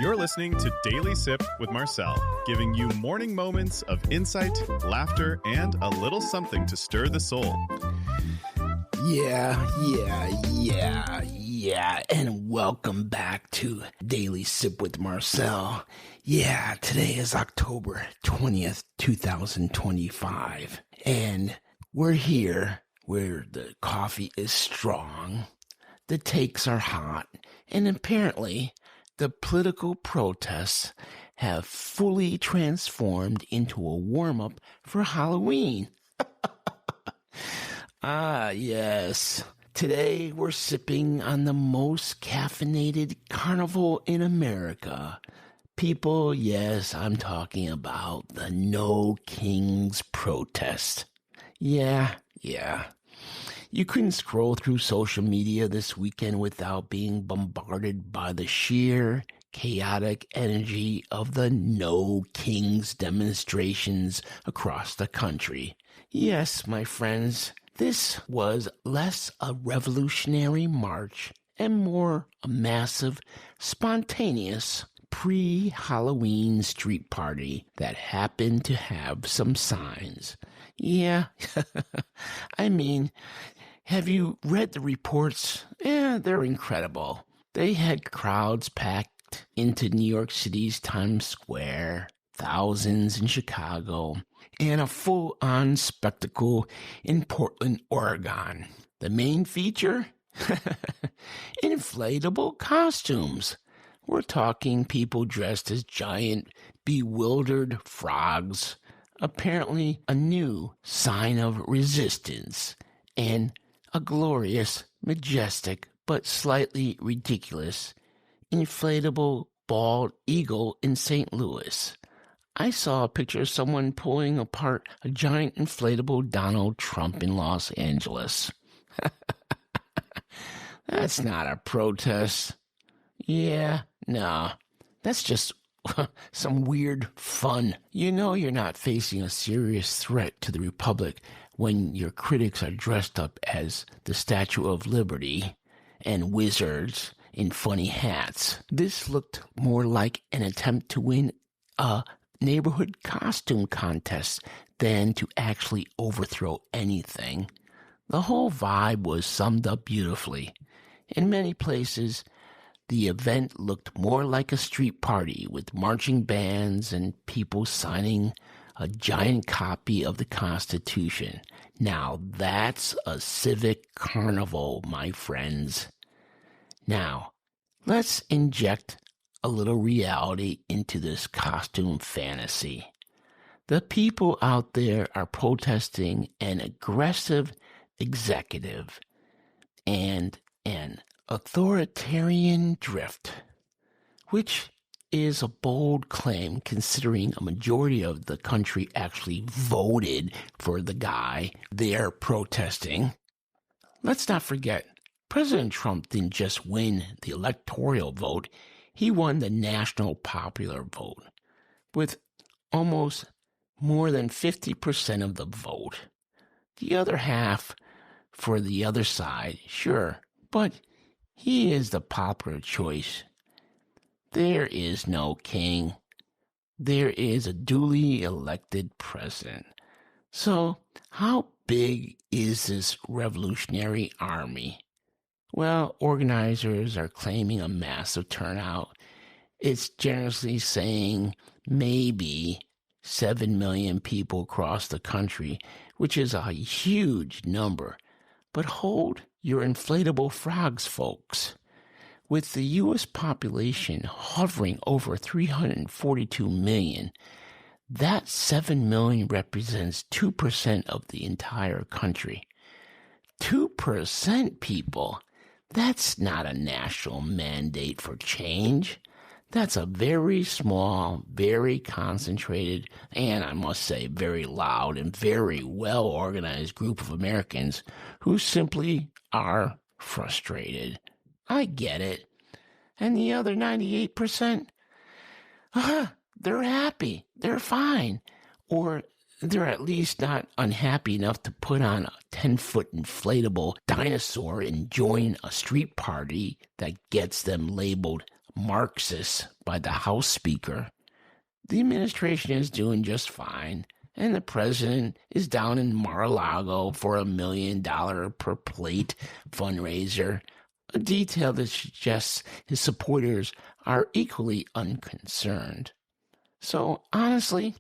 You're listening to Daily Sip with Marcel, giving you morning moments of insight, laughter, and a little something to stir the soul. Yeah, and welcome back to Daily Sip with Marcel. Yeah, today is October 20th, 2025, and we're here where the coffee is strong, the takes are hot, and apparently the political protests have fully transformed into a warm-up for Halloween. Yes. Today we're sipping on the most caffeinated carnival in America. People, yes, I'm talking about the No Kings protest. Yeah. You couldn't scroll through social media this weekend without being bombarded by the sheer chaotic energy of the No Kings demonstrations across the country. Yes, my friends, this was less a revolutionary march and more a massive, spontaneous, pre-Halloween street party that happened to have some signs. Yeah, I mean, have you read the reports? They're incredible. They had crowds packed into New York City's Times Square, thousands in Chicago, and a full-on spectacle in Portland, Oregon. The main feature? Inflatable costumes. We're talking people dressed as giant, bewildered frogs. Apparently a new sign of resistance, and a glorious, majestic, but slightly ridiculous inflatable bald eagle in St. Louis. I saw a picture of someone pulling apart a giant inflatable Donald Trump in Los Angeles. That's not a protest. Yeah, no, that's just some weird fun. You know you're not facing a serious threat to the Republic when your critics are dressed up as the Statue of Liberty and wizards in funny hats. This looked more like an attempt to win a neighborhood costume contest than to actually overthrow anything. The whole vibe was summed up beautifully. In many places, the event looked more like a street party with marching bands and people signing a giant copy of the Constitution. Now that's a civic carnival, my friends. Now, let's inject a little reality into this costume fantasy. The people out there are protesting an aggressive executive and an authoritarian drift, which is a bold claim considering a majority of the country actually voted for the guy they're protesting. Let's not forget, President Trump didn't just win the electoral vote, he won the national popular vote with almost more than 50% of the vote. The other half for the other side, sure, but he is the popular choice. There is no king. There is a duly elected president. So, how big is this revolutionary army? Well, organizers are claiming a massive turnout. It's generously saying maybe 7 million people across the country, which is a huge number. But hold your inflatable frogs, folks. With the U.S. population hovering over 342 million, that 7 million represents 2% of the entire country. 2%, people. That's not a national mandate for change. That's a very small, very concentrated, and I must say very loud and very well-organized group of Americans who simply are frustrated. I get it. And the other 98%, they're happy. They're fine. Or they're at least not unhappy enough to put on a 10-foot inflatable dinosaur and join a street party that gets them labeled Marxist by the House Speaker, the administration is doing just fine, and the president is down in Mar-a-Lago for $1 million per plate fundraiser, a detail that suggests his supporters are equally unconcerned. So honestly,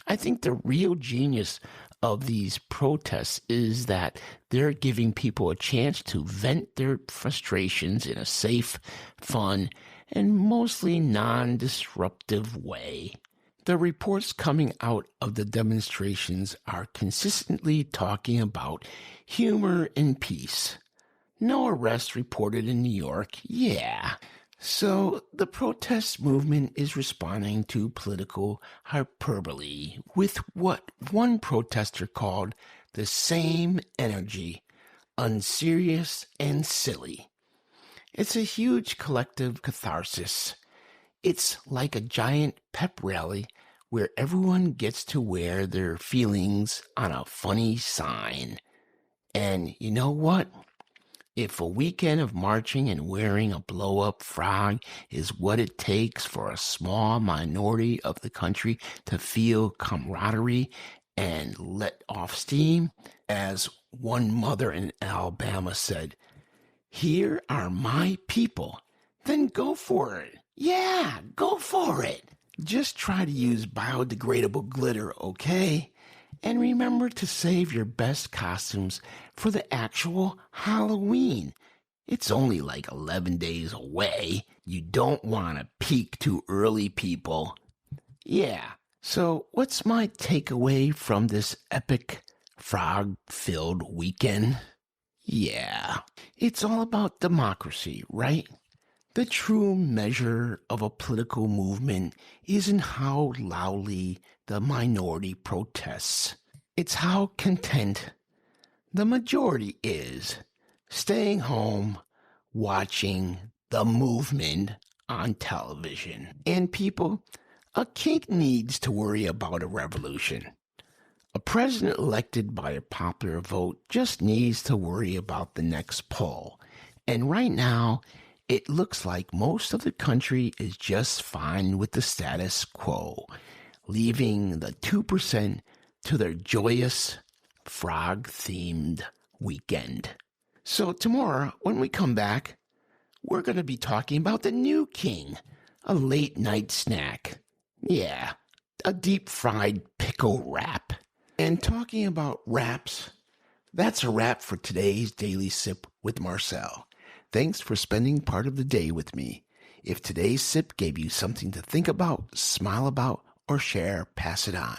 I think the real genius of these protests is that they're giving people a chance to vent their frustrations in a safe, fun, and mostly non-disruptive way. The reports coming out of the demonstrations are consistently talking about humor and peace. No arrests reported in New York, yeah. So the protest movement is responding to political hyperbole with what one protester called the same energy, unserious and silly. It's a huge collective catharsis. It's like a giant pep rally where everyone gets to wear their feelings on a funny sign. And you know what? If a weekend of marching and wearing a blow-up frog is what it takes for a small minority of the country to feel camaraderie and let off steam, as one mother in Alabama said, "Here are my people," then go for it. Yeah, go for it. Just try to use biodegradable glitter, okay? And remember to save your best costumes for the actual Halloween. It's only like 11 days away. You don't want to peak too early, people. Yeah, so what's my takeaway from this epic frog-filled weekend? Yeah, it's all about democracy, right? The true measure of a political movement isn't how loudly the minority protests. It's how content the majority is staying home, watching the movement on television. And people, a king needs to worry about a revolution. A president elected by a popular vote just needs to worry about the next poll. And right now, it looks like most of the country is just fine with the status quo, leaving the 2% to their joyous frog-themed weekend. So tomorrow, when we come back, we're going to be talking about the new king, a late-night snack. Yeah, a deep-fried pickle wrap. And talking about wraps, that's a wrap for today's Daily Sip with Marcel. Thanks for spending part of the day with me. If today's sip gave you something to think about, smile about, or share, pass it on.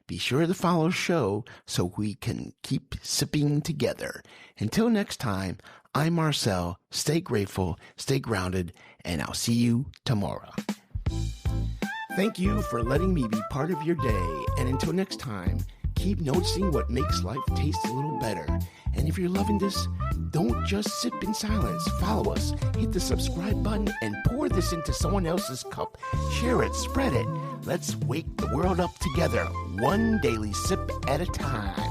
Be sure to follow the show so we can keep sipping together. Until next time, I'm Marcel. Stay grateful, stay grounded, and I'll see you tomorrow. Thank you for letting me be part of your day. And until next time, keep noticing what makes life taste a little better. And if you're loving this, don't just sip in silence. Follow us, hit the subscribe button, and pour this into someone else's cup. Share it, spread it. Let's wake the world up together, one daily sip at a time.